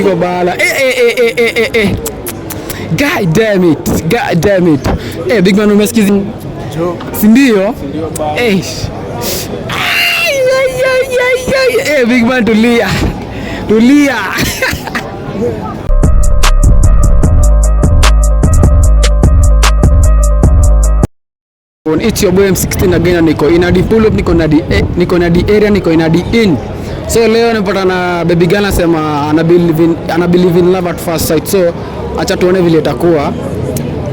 Iko bala. God damn it. Big man umesikiza? Si ndio? Big man tulia. It's your boy M16 again, niko ina di pull up, niko na di area, niko ina di in. So leo nimepata na baby girl anasema ana believe in love at first sight. So acha tuone vile itakuwa.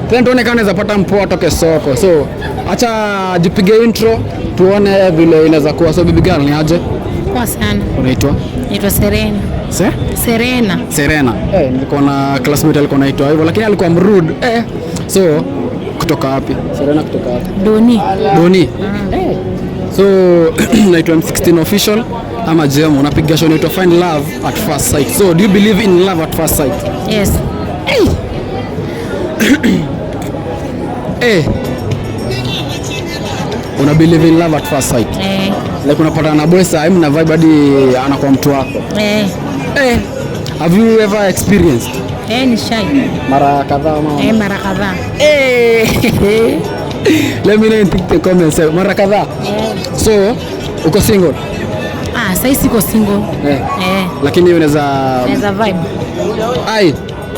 Then tuone kama anaweza pata mpoa toke soko. So acha jipige intro tuone vile inaweza kuwa. So baby girl ni aje? Poa sana. Unaitwa? Naitwa Serena. Serena. Nilikuwa na classmate alikuwa anaitwa hivyo lakini alikuwa mrude. So kutoka wapi? Serena kutoka wapi? Doni. So naitwa M16 official ama Jemo, unapiga show inaitwa Find Love at First Sight. So do you believe in love at first sight? Yes. Una believe in love at first sight? Like unapata na boy saa mna vibe hadi anakuwa mtu wako. Have you ever experienced? Ni shy. Mara kadhaa ama? Mara kadhaa. Let me know in the comments. Mara kadhaa. So uko single? Sasa siko single. Lakini unaweza vibe.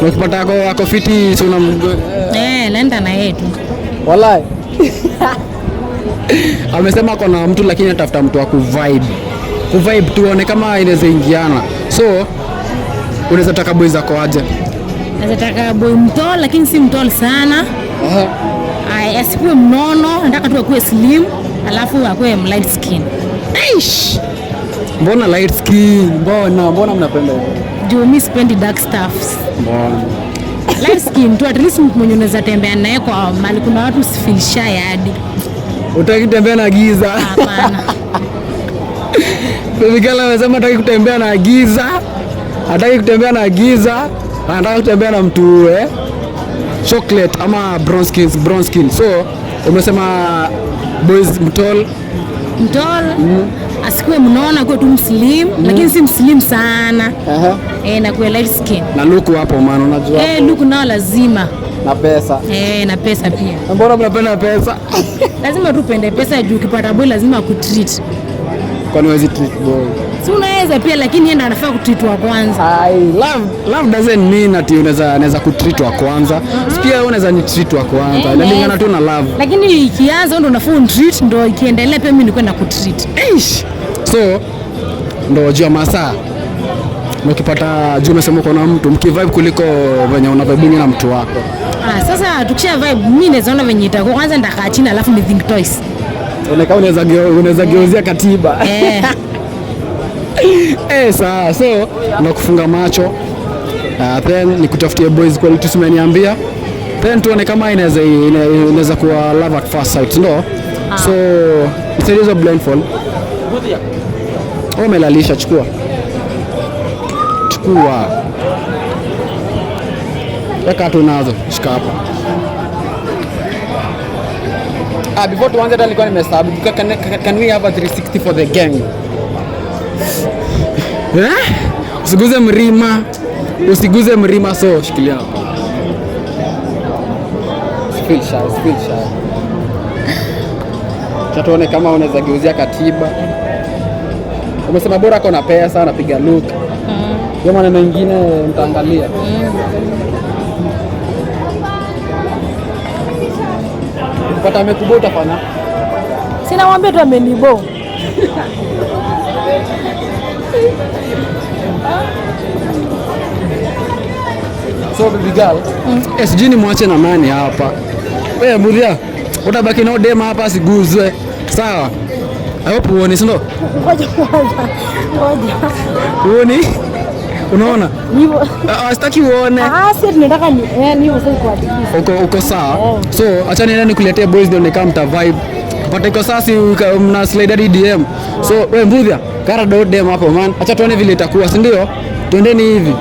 Ukipata ako fiti si una naenda na yeye tu. Wallahi. Amesema kuna mtu lakini atafuta mtu wa kuvibe tuone kama inaweza ingiana. So unaweza taka boy zako aje? Naweza taka boy mtol lakini si mtol sana. Asikuwe mnono, nataka tu akuwe slim, alafu akuwe light skin. Mbona light skin? Mbona mnapenda hivyo? Juu mimi sipendi dark stuffs. Mbona? Light skin tu, at least mwenye unaweza tembea naye kwa mali kuna watu feel shy hadi. Utaki kutembea na giza? Hapana. Baby girl anasema hataki kutembea na giza. Anataka kutembea na mtu chocolate ama brown skin. So umesema boys mtol asikuwe mnona, kwa tu mslim lakini si mslim sana. Na kwa light skin. Na look hapo maana unajua. Look nao lazima. Na pesa. Na pesa pia. Mbona mnapenda pesa? Lazima tu pende pesa juu ukipata boy lazima kutreat. Kwani huwezi treat boy? Si unaweza pia lakini yeye ndo anafaa kutreat wa kwanza. Love doesn't mean ati unaweza kutreat wa kwanza. Pia wewe unaweza ni treat wa kwanza. Inalingana tu na love. Lakini ikianza ndo unafaa treat, ndo ikiendelea pia mimi niko na kutreat. So ndo jua masaa. Ukipata juu umesema uko na mtu mkivibe kuliko venye una vibe na mtu wako. Sasa tukisha vibe mimi nawezaona venye itakuwa, kwanza ndakaa chini alafu ni think twice. Unaweza geuzia katiba. Sawa. So nakufunga macho. Then nikutafutie boys quality tumeniambia. Then tuone kama inaweza kuwa love at first sight, no? So it's a blindfold. Umelalisha, chukua. Weka tu nazo, shika hapa. Before tuanze hata nilikuwa nimehesabu. Can we have a 360 for the gang? Usiguze mrima, so shikilia hapa. Feel shy. Tuone kama unaweza geuzia katiba. Umesema bora kona pesa, anapiga look. Hiyo maneno mengine mtaangalia. Ukipata amekubo utafanya? Sina mwambie tu amenibo. So baby girl, SG ni mwache na nani hapa? Wewe Muria, utabaki na dema hapa asiguzwe. Sawa? I hope uone, si ndo? Ngoja. Uone? Unaona? Hivyo. Sitaki uone. Sasa tunataka ni hivyo sasa kwa hakika. Uko sawa? So acha niende nikuletee boys ndio kama mta vibe. Kupata iko sasa mna slide hadi DM. So wewe Muria, kara DM hapo man. Acha tuone vile itakuwa, si ndio? Twendeni hivi.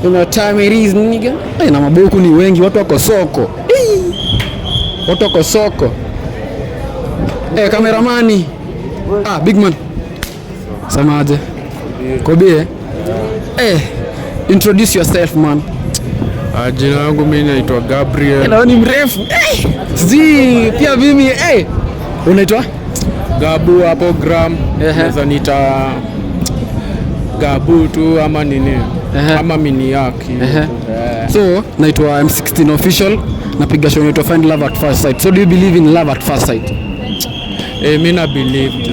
You know time it is nigga. Na maboku ni wengi, watu wako soko. Otoko soko. Kameramani. Big man. Samaje. Kobie. Introduce yourself man. Jina langu mimi naitwa Gabriel. Leo ni mrefu. Pia mimi unaitwa Gabu hapo gram. Naweza nita Gabu tu ama nini? Ama mini yaki. So, naitwa M16 official. Napiga show inaitwa Find Love at First Sight. So do you believe in love at first sight? Mimi na believe tu.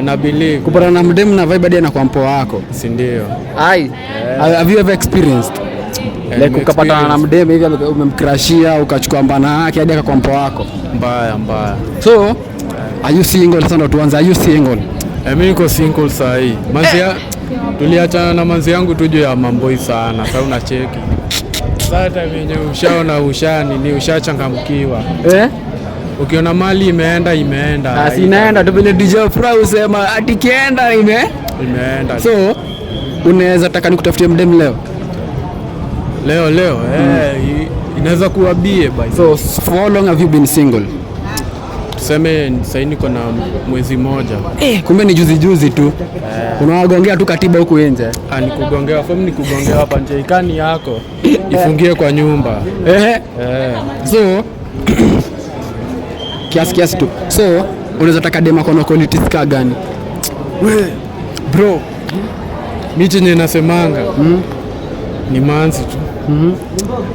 Na believe. Kupata na mdemu na vibe hadi anakuwa mpoa wako. Si ndio? Have you ever experienced? Like ukapata na mdemu hivi umemcrashia ukachukua mbana yake hadi akakuwa mpoa wako. Mbaya. So, are you single sasa tuanze? Are you single? Mimi niko single saa hii. Tuliachana na manzi yangu tu juu ya mambo sana. Sasa unacheki. Sasa wenye ushaona ni ushachangamkiwa. Ukiona mali imeenda. Inaenda tu vile DJ Pro usema ati kienda imeenda. So unaweza taka nikutafutie mdem leo? Inaweza kuwa bie by. So for how long have you been single? Tuseme sasa niko na mwezi moja. Kumbe ni juzi tu. Unawagongea tu katiba huku nje. Ni kugongea hapa nje ikani yako. Ifungie kwa nyumba. So kiasi tu. So unaweza taka dema kwa qualities ka gani? Bro. Mimi chenye nasemanga. Ni manzi tu.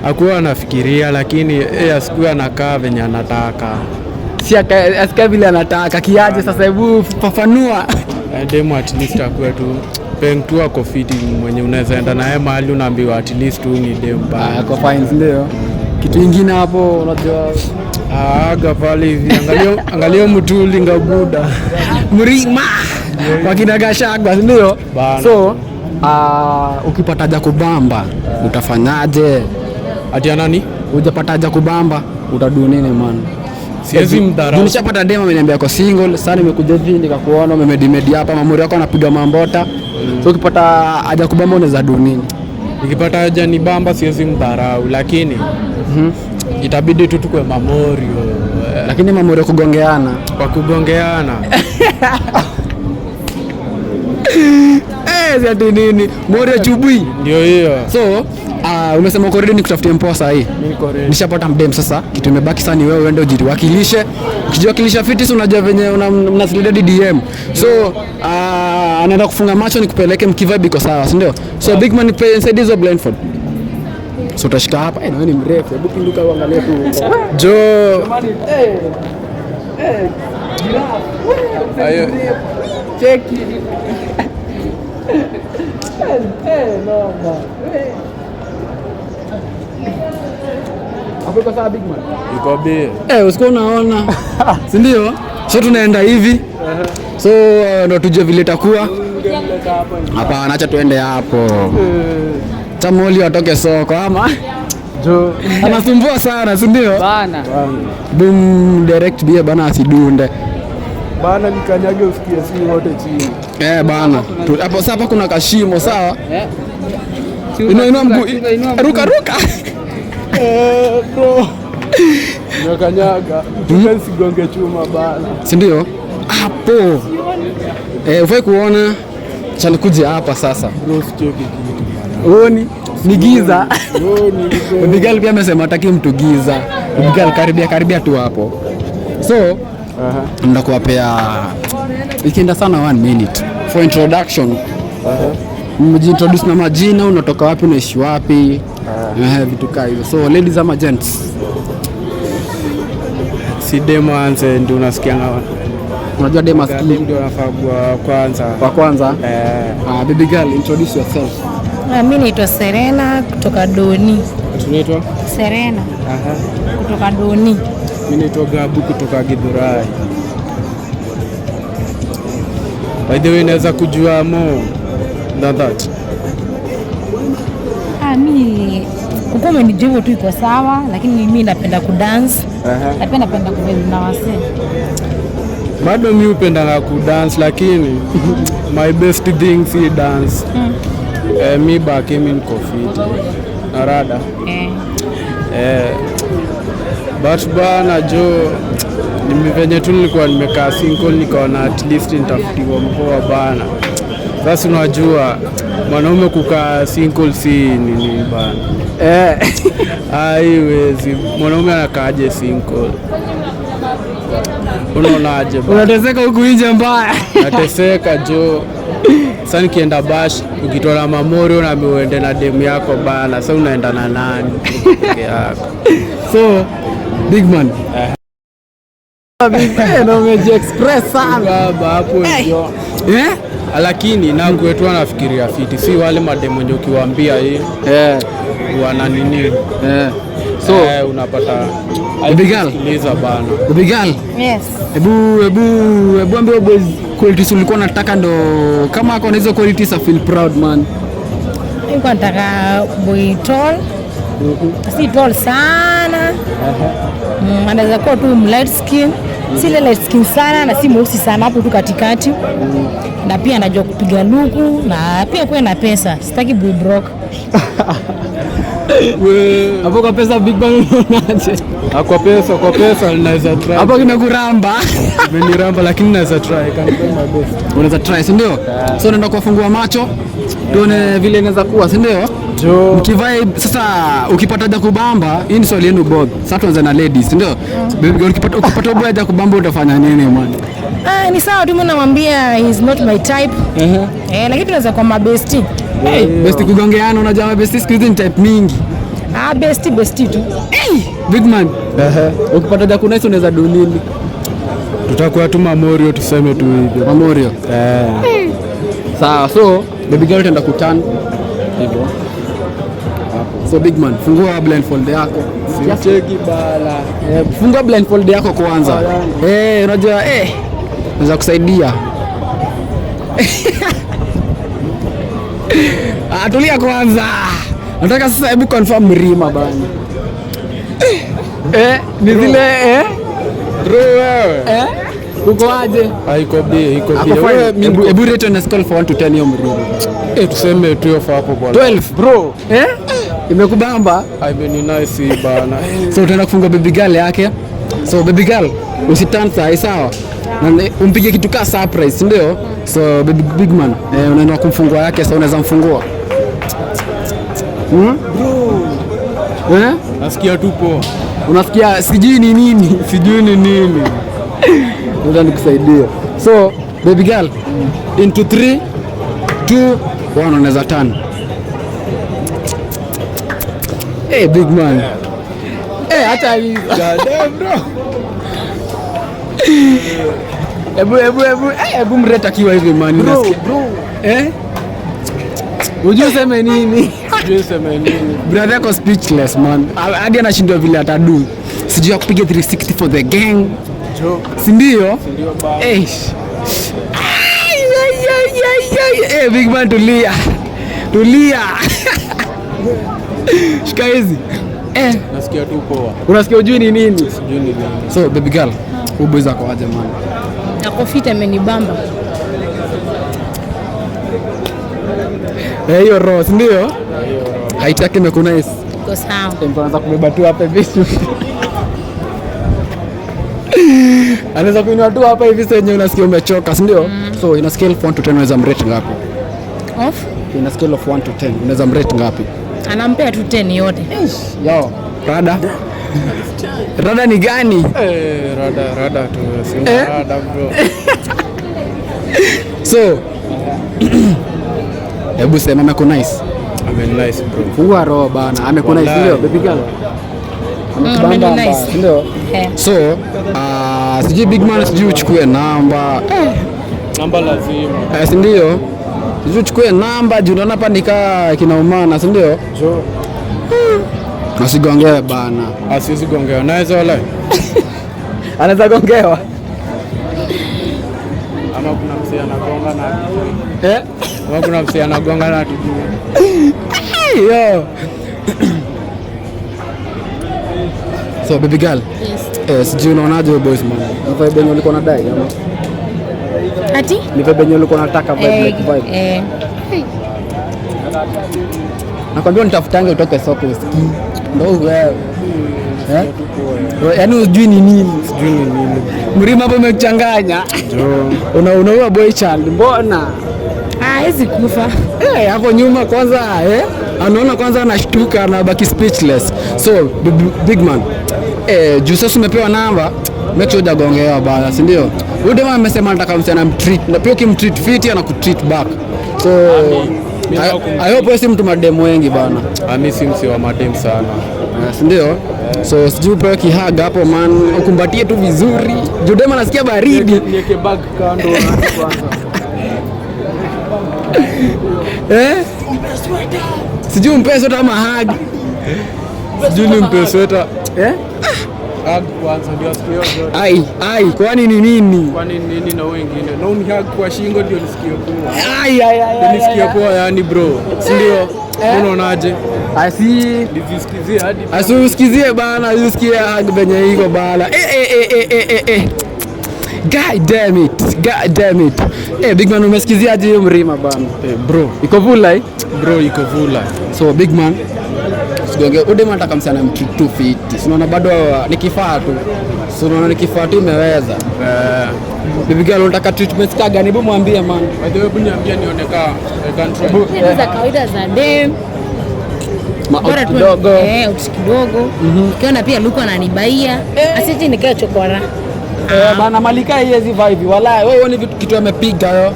Hakuwa anafikiria lakini asikuwa anakaa venye anataka. Si asikaa vile anataka kiaje sasa, hebu fafanua. Demo at least akuwe tu peng tu ako fiti mwenye unaweza enda naye mahali unaambiwa at least tu ni demo bana. Ako fine ndio. Kitu kingine hapo unajua pale hivi angalia mtuli ngabuda. Mrima. Wakina Gashagwa ndio. So ukipata haja kubamba utafanyaje? Ati nani? Ujapata haja kubamba utadu nini man? Siwezi mdharau. Nilishapata demo ameniambia kwa single, sasa nimekuja hivi nikakuona umemedi hapa mamuri yako anapiga mambota. So ukipata haja kubamba unaweza do nini? Nikipata haja ni bamba siwezi mdharau lakini itabidi tu tukue mamori. Lakini mamori kugongeana. Kwa kugongeana. Zati nini? Mori chubui. Ndio hiyo. So umesema uko ready nikutafutie mpoa saa hii? Mimi niko ready. Nishapata mdem sasa. Kitu imebaki sasa ni wewe uende ujiwakilishe. Ukijiwakilisha fiti unajua venye mnaslide DM. So anaenda kufunga macho nikupeleke mkivibe iko sawa, si ndio? So big man play inside hizo blindfold. So utashika hapa. Na wewe ni mrefu. Hebu pinduka uangalie tu. Ayo. Cheki. Hapo kwa big man. Yuko bie. Usiko unaona. Si ndio? So tunaenda hivi. So ndo tujue vile itakuwa. Hapana, acha tuende hapo. Tamoli watoke soko ama. Anasumbua sana, si ndio? Bana. Boom direct bia bana asidunde. Bana nikanyage usikie si wote chini. Bana. Hapo sasa hapa kuna kashimo sawa? Inua mguu. Ruka. Bro. Nakanyaga. Tusigonge chuma bana. Si ndio? Hapo. Ufai kuona chalikuja hapa sasa. Bro sichoki kitu bana. Uoni? Ni giza. Bigal pia amesema hataki mtu giza. Bigal karibia tu hapo. So ndakuwapea ikienda sana 1 minute for introduction. Mjiintroduce na majina, unatoka wapi, unaishi wapi, vitu kama hivyo. So ladies and gents, si demo anze ndio unasikia ngawa. Unajua demo ndio anafaa kwanza. Baby girl, introduce yourself. Mimi naitwa Serena kutoka Doni. Tunaitwa Serena. Kutoka Doni. Mimi naitwa Gabu kutoka Githurai. By the way, naweza kujua more than that. Mimi kuko umenijibu tu iko sawa, lakini mimi napenda kudance. Napenda kucheza na wasee. Bado mimi hupenda kudance lakini my best thing si dance. Mi baki mimi niko fit. Narada. But bana jo venye tu nilikuwa nimekaa single nikaona at least nitafutiwa mpoa bana. Sasa unajua mwanaume kukaa single si nini bana. Haiwezi. Mwanaume anakaaje single? Unaonaje bana? Unateseka huku nje mbaya. Nateseka jo. Sasa nikienda bash ukitoa Mamorio na uende na demu yako bana. Sasa unaenda na nani peke yako? So big man. Na umejiexpress sana baba hapo ndio. Lakini na kwetu anafikiria fiti, si wale mademo ndio ukiwaambia wana nini. So unapata baby girl liza bana. Baby girl. Yes. Ebu ambie boys qualities ulikuwa unataka ndo kama ako na hizo qualities I feel proud man. Nilikuwa nataka boy tall. Si tall sana. Anaweza kuwa tu light skin. Si light skin sana na si mweusi sana, hapo tu katikati. Na pia anajua kupiga luku na pia kuwe na pesa. Sitaki boy broke. Hapo kwa pesa big bang unaje? Kwa pesa ninaweza try. Hapo kimekuramba. Imeniramba lakini naweza try. Can try my best. Unaweza try, si ndio? So unaenda kufungua macho. Tuone vile inaweza kuwa, si ndio? Jo. Mkivibe sasa ukipata haja kubamba, hii ni swali yenu both. Sasa tuanze na ladies, si ndio? Ukipata boy haja kubamba utafanya nini man? Ni sawa tu, mimi namwambia he is not my type. Lakini tunaweza kwa mabesti. Besti kugongeana, unajua mabesti siku hizi ni type mingi. Besti tu. Big man. Ukipata haja kuna hizo unaweza do nini? Tutakuwa tu Mamorio, tuseme tu hivyo. Mamorio. Sawa, so baby girl utaenda kuturn hivyo. So big man, fungua blindfold yako. Sicheki bala. Fungua blindfold yako kwanza. Unajua naweza kusaidia. Tulia kwanza. Nataka sasa hebu confirm mrima bana. Ni zile bro wewe. Uko aje? Haiko bie. Hebu rate on a scale for 1 to 10 hiyo mrima. Tuseme 12 hapo bwana. 12 bro. Imekubamba? Ni nice bana. So utaenda kufunga baby girl yake. So baby girl usitansa, sawa? Na umpige kitu ka surprise, ndio? So baby big man, unaenda kumfungua yake, sasa unaweza mfungua. Bro. Nasikia tu poa. Unasikia sijui ni nini? Ndio nikusaidia. So baby girl, into 3 2 1 unaweza turn. Big man. Acha hivi. Bro. Hebu mreta akiwa hivi man. Bro. Unajua sema nini? Brother yako speechless man. Hadi anashindwa vile atadu. Sijui kupiga 360 for the gang. Si ndio? Big man tulia. Shika hizi. Nasikia tu poa. Unasikia ujui ni nini? Sijui ni nini. So baby girl, uboza kwa aje man. Ako fit, amenibamba. Hiyo roho, si ndio? Haitaki imekunice. Iko sawa. Anaanza kubeba tu hapa hivi. Anaweza kuinua tu hapa hivi senye unasikia umechoka, si ndio? So ina scale of 1 to 10 unaweza mrate ngapi? Ina scale of 1 to 10 unaweza mrate ngapi? Anampea tu 10 yote. Yo, rada. Rada ni gani? Rada tu. Sina rada bro. So hebu sema amekunice. Nice bro. Fungua roho bana. Amekunice ndio baby girl. Nice. Ndio. So sijui big man, sijui uchukue namba. Namba lazima. Si ndio? Sijui uchukue namba, juu unaona hapa nikaa kinaumana, si ndio? Jo. Usigongewe bana. Asiwezi gongewa. Naweza wala. Anaweza gongewa. Ama kuna msee anagonga na Ama kuna msee anagonga na tujue. Yo. So baby girl. Yes. Sijui unaonaje boys man. Vibe benye ulikuwa unadai ama? Ati? Ni vibe benye ulikuwa unataka vibe. Nakwambia nitafutange utoke soko usikii. Ndio wewe. Yaani hujui ni nini? Sijui ni nini. Mrima hapo umechanganya. Unaua boy child. Mbona? Hizi kufa. Hapo nyuma kwanza anaona kwanza anashtuka na baki speechless. So big man. Juu sasa umepewa namba, make sure hujagongewa bana, si ndio? Huyu dema amesema anataka msichana mtreat na pia ukimtreat fit anakutreat back. So I hope si mtu mademu wengi bana. Mimi si msi wa mademu sana. Si ndio? So sijui upewe kihaga hapo man, ukumbatie tu vizuri. Juu dema nasikia baridi. Niweke bag kando kwanza. Sijui umpe sweta ama hug. Sijui nimpe sweta. Hug kwanza ndio sikio zote. Ai, kwani ni nini? Kwani nini na wengine? Na uni hug kwa shingo ndio nisikie poa. Ai. Nisikie poa yani bro. Si ndio? Unaonaje? Nisikizie hadi. Usikizie bana, usikie hug venye iko bana. God damn it. Big man umesikiziaje hiyo mrima bana? Bro, iko vula Bro, iko vula. So big man, sigonge udema nataka msana mtu fit. Unaona bado nikifaa tu. Unaona nikifaa tu imeweza. Baby girl unataka treatment gani? Hebu mwambie man. Hebu niambie nioneka country. Za kawaida za dem. Bora kidogo. Kidogo. Kiona pia Luko ananibaia. Asije nikae chokora. Bana malika hizi vibe wala wewe uone kitu amepiga yo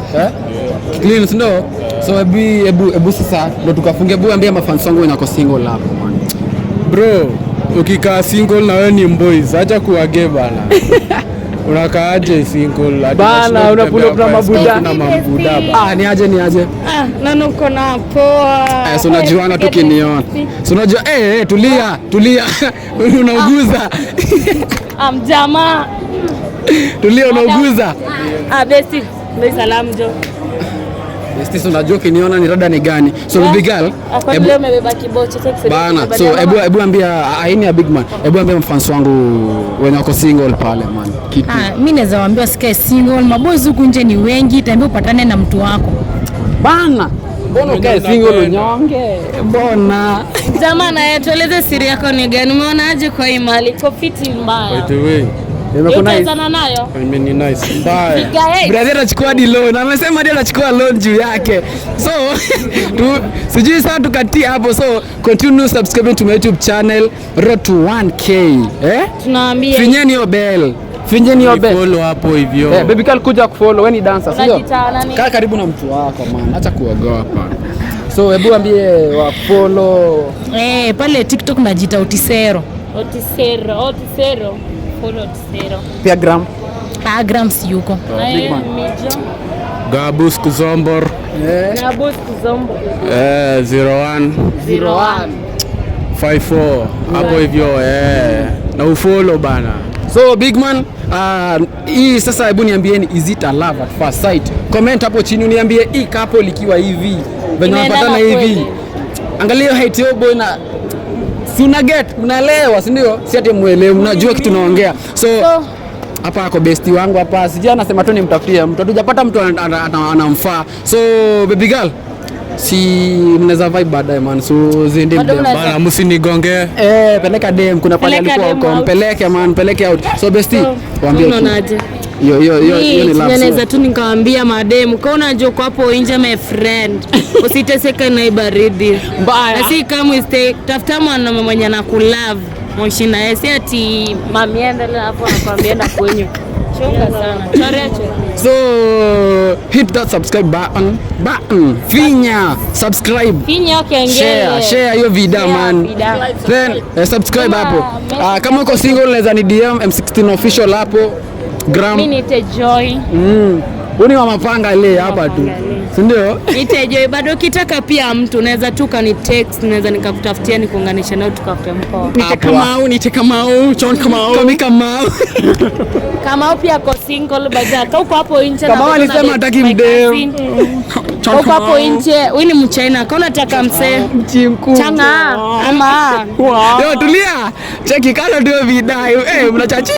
clean no. So ebu sasa ndo tukafunge bu ambia mafans wangu wenye single hapo man. Bro, ukikaa single na wewe ni boys, acha kuage bana. Unakaaje single bana, unapull up na mabuda bana. Ni aje na nuko na poa. So unajuana tukiniona. So unajua tulia unauguza. Jamaa tulia unauguza. Besti ndio salamu jo. Besti unajua kiniona ni rada ni gani? So baby girl, leo umebeba kibocho bana. So ebu ambia aini ya big man. Ebu ambia mfans wangu wenye wako single pale man. Kitu. Mimi naweza waambia sikae single. Maboys huku nje ni wengi, tambia upatane na mtu wako. Bana. Mbona ukae single unyonge? Mbona? Jamani, tueleze siri yako ni gani? Umeonaje kwa hii mali? Iko fiti mbaya. By the way, Unatazana nayo? Mimi ni nice mbaya. Brother anachukua hadi loan. Amesema hadi anachukua loan juu yake. So, sijui sasa tukatia hapo. So, continue subscribing to my YouTube channel Road to 1K. Tunaambia. Finyeni hiyo bell. Follow hapo hivyo. Baby girl kuja kufollow, wewe ni dancer, sio? Kaa karibu na mtu wako man. Acha kuogopa. So, hebu ambie wa follow. Pale TikTok najiita Otisero. Follow Otisero. Pia gram. Grams yuko. Gabus Kuzombor. Gabus Kuzombor. 01 54 hapo hivyo na ufollow bana. So big man, hii sasa hebu niambieni, is it a love at first sight? Comment hapo chini uniambie hii couple likiwa hivi venye wanapatana hivi. Angalia height yo boy na si una get, unaelewa si ndio? Si ati muelewe, unajua kitu naongea. So hapa ako besti wangu hapa. Sija anasema tu nimtafutie mtu. Hatujapata mtu anamfaa. So baby girl, si mnaweza vibe baadaye man. So ziende bana, msinigonge. Peleka dem, kuna pale alikuwa huko. Mpeleke man, peleke out. So besti, waambie unaonaje? Yo ni love. Naweza tu nikawaambia madem, kwa unajua kwa hapo nje my friend. Usiteseke na baridi. Mbaya. Na si kama stay, tafuta mwanaume mwenye anakulove. Moshi na yesi ati mamienda hapo anakuambia na kwenye. Choka sana. Chorecho. So hit that subscribe button. Finya subscribe. Finya kengele. Share hiyo video man. Then subscribe hapo. Kama uko single unaweza ni DM M16 official hapo. Gram. Mimi nitejoy. Uni wa mapanga ile hapa tu. Si ndio? Nitejoy bado ukitaka pia mtu unaweza tu kani text, naweza nikakutafutia nikuunganisha nao tukafute mkoa. Nitekamau, John Kamau. Kamau pia ko single baada. Uko hapo nje na kama alisema hataki mdeo. Uko hapo nje, wewe ni mchaina, kama unataka msee mchimku. Changa ama. Yo tulia. Cheki kala ndio vidai. Mnachachi